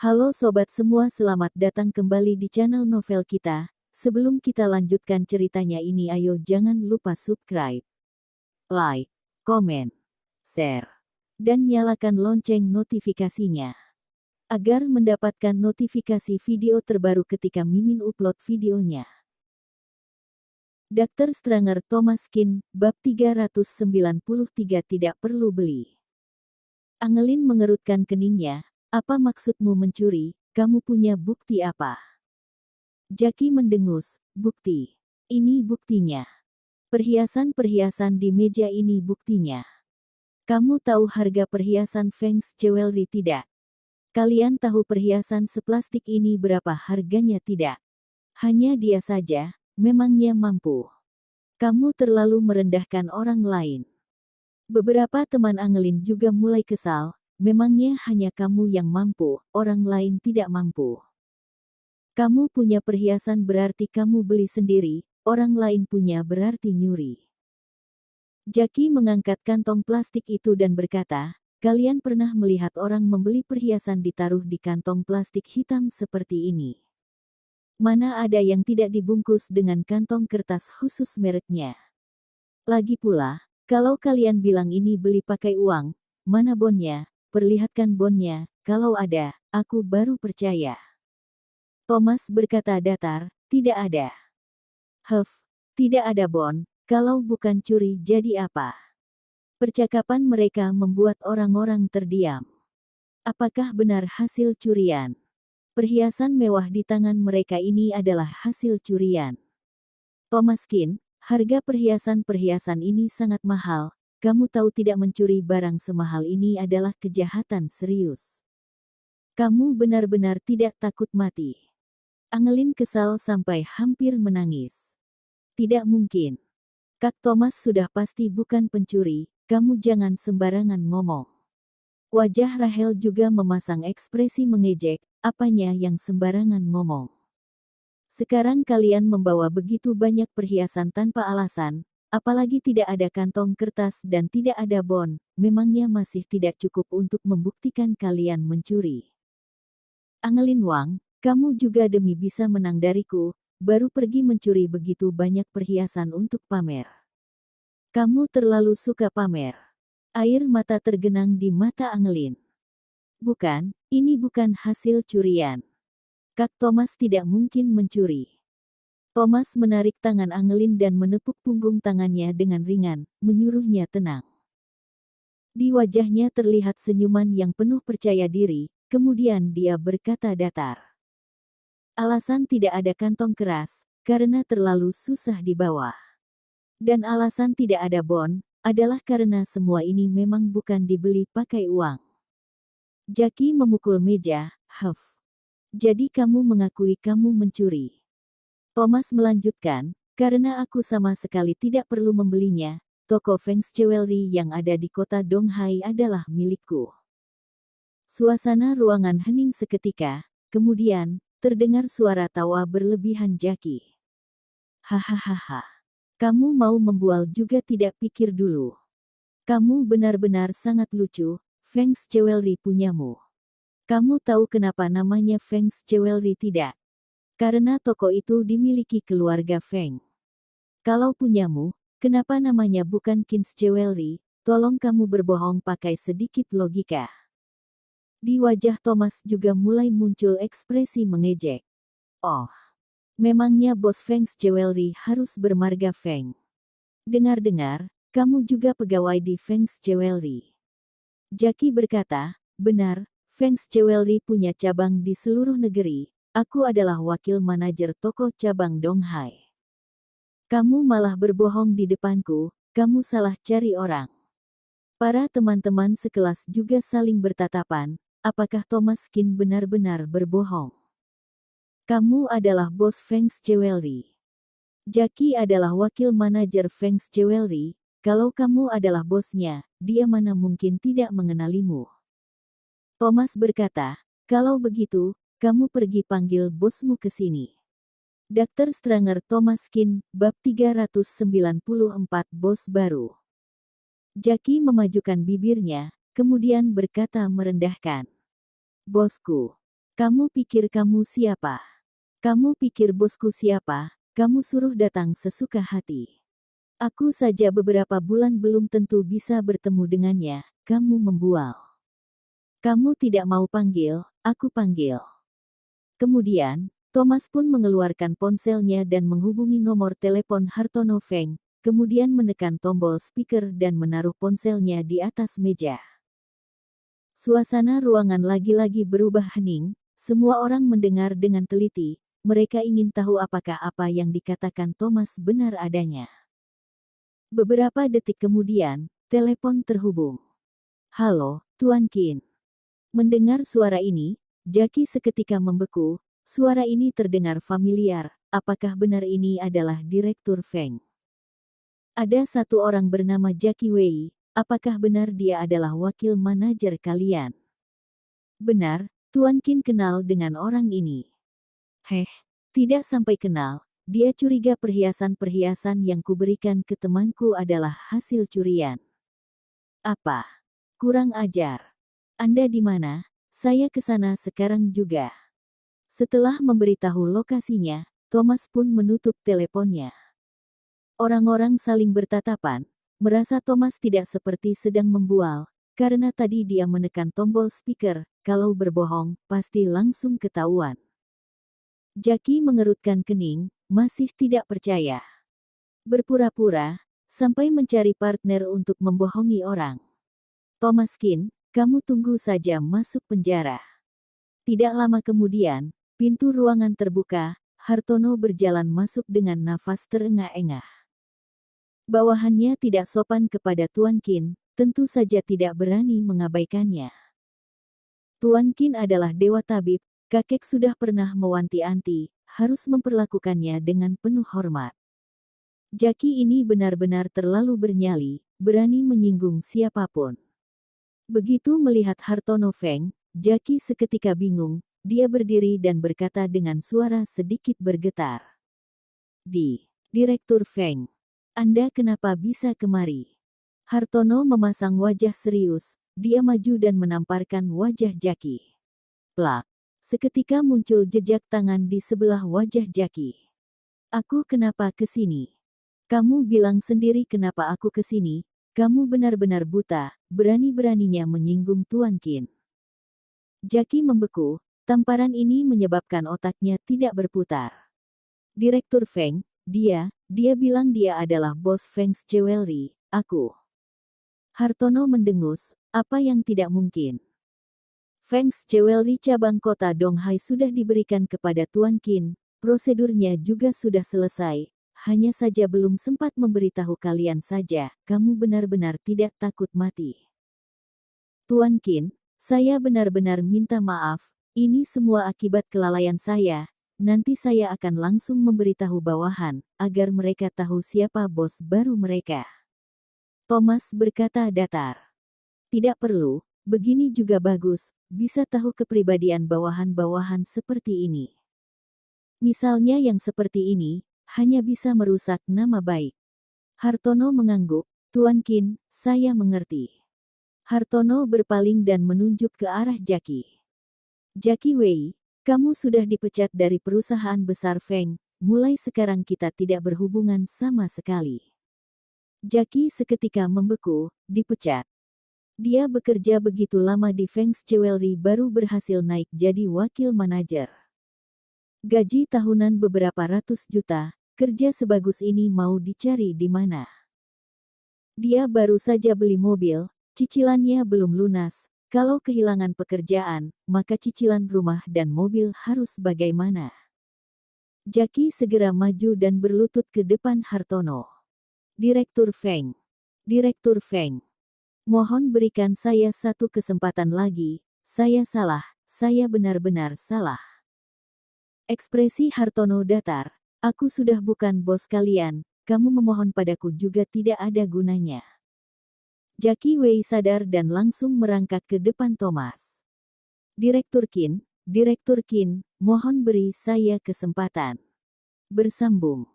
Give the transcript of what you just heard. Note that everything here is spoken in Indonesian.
Halo sobat semua, selamat datang kembali di channel novel kita. Sebelum kita lanjutkan ceritanya ini, ayo jangan lupa subscribe, like, komen, share, dan nyalakan lonceng notifikasinya agar mendapatkan notifikasi video terbaru ketika Mimin upload videonya. Dr. Stranger Thomas Kin, bab 393 tidak perlu beli. Angelin mengerutkan keningnya. Apa maksudmu mencuri? Kamu punya bukti apa? Jackie mendengus. Bukti. Ini buktinya. Perhiasan-perhiasan di meja ini buktinya. Kamu tahu harga perhiasan Feng's Jewelry tidak? Kalian tahu perhiasan seplastik ini berapa harganya tidak? Hanya dia saja, memangnya mampu. Kamu terlalu merendahkan orang lain. Beberapa teman Angelin juga mulai kesal. Memangnya hanya kamu yang mampu, orang lain tidak mampu. Kamu punya perhiasan berarti kamu beli sendiri, orang lain punya berarti nyuri. Jackie mengangkat kantong plastik itu dan berkata, kalian pernah melihat orang membeli perhiasan ditaruh di kantong plastik hitam seperti ini? Mana ada yang tidak dibungkus dengan kantong kertas khusus mereknya? Lagi pula, kalau kalian bilang ini beli pakai uang, mana bonnya? Perlihatkan bonnya, kalau ada, aku baru percaya. Thomas berkata datar, tidak ada. Tidak ada bon, kalau bukan curi jadi apa? Percakapan mereka membuat orang-orang terdiam. Apakah benar hasil curian? Perhiasan mewah di tangan mereka ini adalah hasil curian. Thomas Kin, harga perhiasan-perhiasan ini sangat mahal. Kamu tahu tidak mencuri barang semahal ini adalah kejahatan serius. Kamu benar-benar tidak takut mati. Angelin kesal sampai hampir menangis. Tidak mungkin. Kak Thomas sudah pasti bukan pencuri, kamu jangan sembarangan ngomong. Wajah Rahel juga memasang ekspresi mengejek, apanya yang sembarangan ngomong. Sekarang kalian membawa begitu banyak perhiasan tanpa alasan, apalagi tidak ada kantong kertas dan tidak ada bon, memangnya masih tidak cukup untuk membuktikan kalian mencuri. Angelin Wang, kamu juga demi bisa menang dariku, baru pergi mencuri begitu banyak perhiasan untuk pamer. Kamu terlalu suka pamer. Air mata tergenang di mata Angelin. Bukan, ini bukan hasil curian. Kak Thomas tidak mungkin mencuri. Thomas menarik tangan Angelin dan menepuk punggung tangannya dengan ringan, menyuruhnya tenang. Di wajahnya terlihat senyuman yang penuh percaya diri, kemudian dia berkata datar. Alasan tidak ada kantong keras, karena terlalu susah dibawa. Dan alasan tidak ada bon, adalah karena semua ini memang bukan dibeli pakai uang. Jackie memukul meja, Jadi kamu mengakui kamu mencuri. Thomas melanjutkan, karena aku sama sekali tidak perlu membelinya, toko Feng's Jewelry yang ada di kota Donghai adalah milikku. Suasana ruangan hening seketika, kemudian, terdengar suara tawa berlebihan Jackie. Hahaha. Kamu mau membual juga tidak pikir dulu. Kamu benar-benar sangat lucu, Feng's Jewelry punyamu. Kamu tahu kenapa namanya Feng's Jewelry tidak? Karena toko itu dimiliki keluarga Feng. Kalau punyamu, kenapa namanya bukan Kin's Jewelry? Tolong kamu berbohong pakai sedikit logika. Di wajah Thomas juga mulai muncul ekspresi mengejek. Oh, memangnya bos Feng's Jewelry harus bermarga Feng? Dengar-dengar, kamu juga pegawai di Feng's Jewelry. Jackie berkata, benar, Feng's Jewelry punya cabang di seluruh negeri. Aku adalah wakil manajer toko cabang Donghai. Kamu malah berbohong di depanku, kamu salah cari orang. Para teman-teman sekelas juga saling bertatapan, apakah Thomas Kin benar-benar berbohong? Kamu adalah bos Feng's Jewelry. Jackie adalah wakil manajer Feng's Jewelry, kalau kamu adalah bosnya, dia mana mungkin tidak mengenalimu. Thomas berkata, kalau begitu, kamu pergi panggil bosmu ke sini. Dr. Stranger Thomas Kin, bab 394 bos baru. Jackie memajukan bibirnya, kemudian berkata merendahkan. Bosku. Kamu pikir kamu siapa? Kamu pikir bosku siapa? Kamu suruh datang sesuka hati. Aku saja beberapa bulan belum tentu bisa bertemu dengannya, kamu membual. Kamu tidak mau panggil, aku panggil. Kemudian, Thomas pun mengeluarkan ponselnya dan menghubungi nomor telepon Hartono Feng, kemudian menekan tombol speaker dan menaruh ponselnya di atas meja. Suasana ruangan lagi-lagi berubah hening, semua orang mendengar dengan teliti, mereka ingin tahu apakah apa yang dikatakan Thomas benar adanya. Beberapa detik kemudian, telepon terhubung. Halo, Tuan Qin. Mendengar suara ini, Jackie seketika membeku, suara ini terdengar familiar, apakah benar ini adalah Direktur Feng? Ada satu orang bernama Jackie Wei, apakah benar dia adalah wakil manajer kalian? Benar, Tuan Qin kenal dengan orang ini. Tidak sampai kenal, dia curiga perhiasan-perhiasan yang kuberikan ke temanku adalah hasil curian. Apa? Kurang ajar. Anda di mana? Saya ke sana sekarang juga. Setelah memberitahu lokasinya, Thomas pun menutup teleponnya. Orang-orang saling bertatapan, merasa Thomas tidak seperti sedang membual, karena tadi dia menekan tombol speaker, kalau berbohong, pasti langsung ketahuan. Jackie mengerutkan kening, masih tidak percaya. Berpura-pura, sampai mencari partner untuk membohongi orang. Thomas Qin, kamu tunggu saja masuk penjara. Tidak lama kemudian, pintu ruangan terbuka, Hartono berjalan masuk dengan nafas terengah-engah. Bawahannya tidak sopan kepada Tuan Qin, tentu saja tidak berani mengabaikannya. Tuan Qin adalah dewa tabib, kakek sudah pernah mewanti-anti, harus memperlakukannya dengan penuh hormat. Jackie ini benar-benar terlalu bernyali, berani menyinggung siapapun. Begitu melihat Hartono Feng, Jackie seketika bingung, dia berdiri dan berkata dengan suara sedikit bergetar. Direktur Feng, Anda kenapa bisa kemari? Hartono memasang wajah serius, dia maju dan menamparkan wajah Jackie. Plak. Seketika muncul jejak tangan di sebelah wajah Jackie. Aku kenapa kesini? Kamu bilang sendiri kenapa aku kesini, kamu benar-benar buta, berani-beraninya menyinggung Tuan Qin. Jackie membeku, tamparan ini menyebabkan otaknya tidak berputar. Direktur Feng, dia bilang dia adalah bos Feng's Jewelry, aku. Hartono mendengus, apa yang tidak mungkin? Feng's Jewelry cabang kota Donghai sudah diberikan kepada Tuan Qin, prosedurnya juga sudah selesai, hanya saja belum sempat memberitahu kalian saja, kamu benar-benar tidak takut mati. Tuan Qin, saya benar-benar minta maaf, ini semua akibat kelalaian saya, nanti saya akan langsung memberitahu bawahan, agar mereka tahu siapa bos baru mereka. Thomas berkata datar. Tidak perlu, begini juga bagus, bisa tahu kepribadian bawahan-bawahan seperti ini. Misalnya yang seperti ini, hanya bisa merusak nama baik. Hartono mengangguk, Tuan Qin, saya mengerti. Hartono berpaling dan menunjuk ke arah Jackie. Jackie Wei, kamu sudah dipecat dari perusahaan besar Feng, mulai sekarang kita tidak berhubungan sama sekali. Jackie seketika membeku, dipecat. Dia bekerja begitu lama di Feng's Jewelry baru berhasil naik jadi wakil manajer. Gaji tahunan beberapa ratus juta, kerja sebagus ini mau dicari di mana? Dia baru saja beli mobil, cicilannya belum lunas, kalau kehilangan pekerjaan, maka cicilan rumah dan mobil harus bagaimana? Jackie segera maju dan berlutut ke depan Hartono. Direktur Feng. Direktur Feng. Mohon berikan saya satu kesempatan lagi, saya salah, saya benar-benar salah. Ekspresi Hartono datar, aku sudah bukan bos kalian, kamu memohon padaku juga tidak ada gunanya. Jackie Wei sadar dan langsung merangkak ke depan Thomas. Direktur Qin, mohon beri saya kesempatan. Bersambung.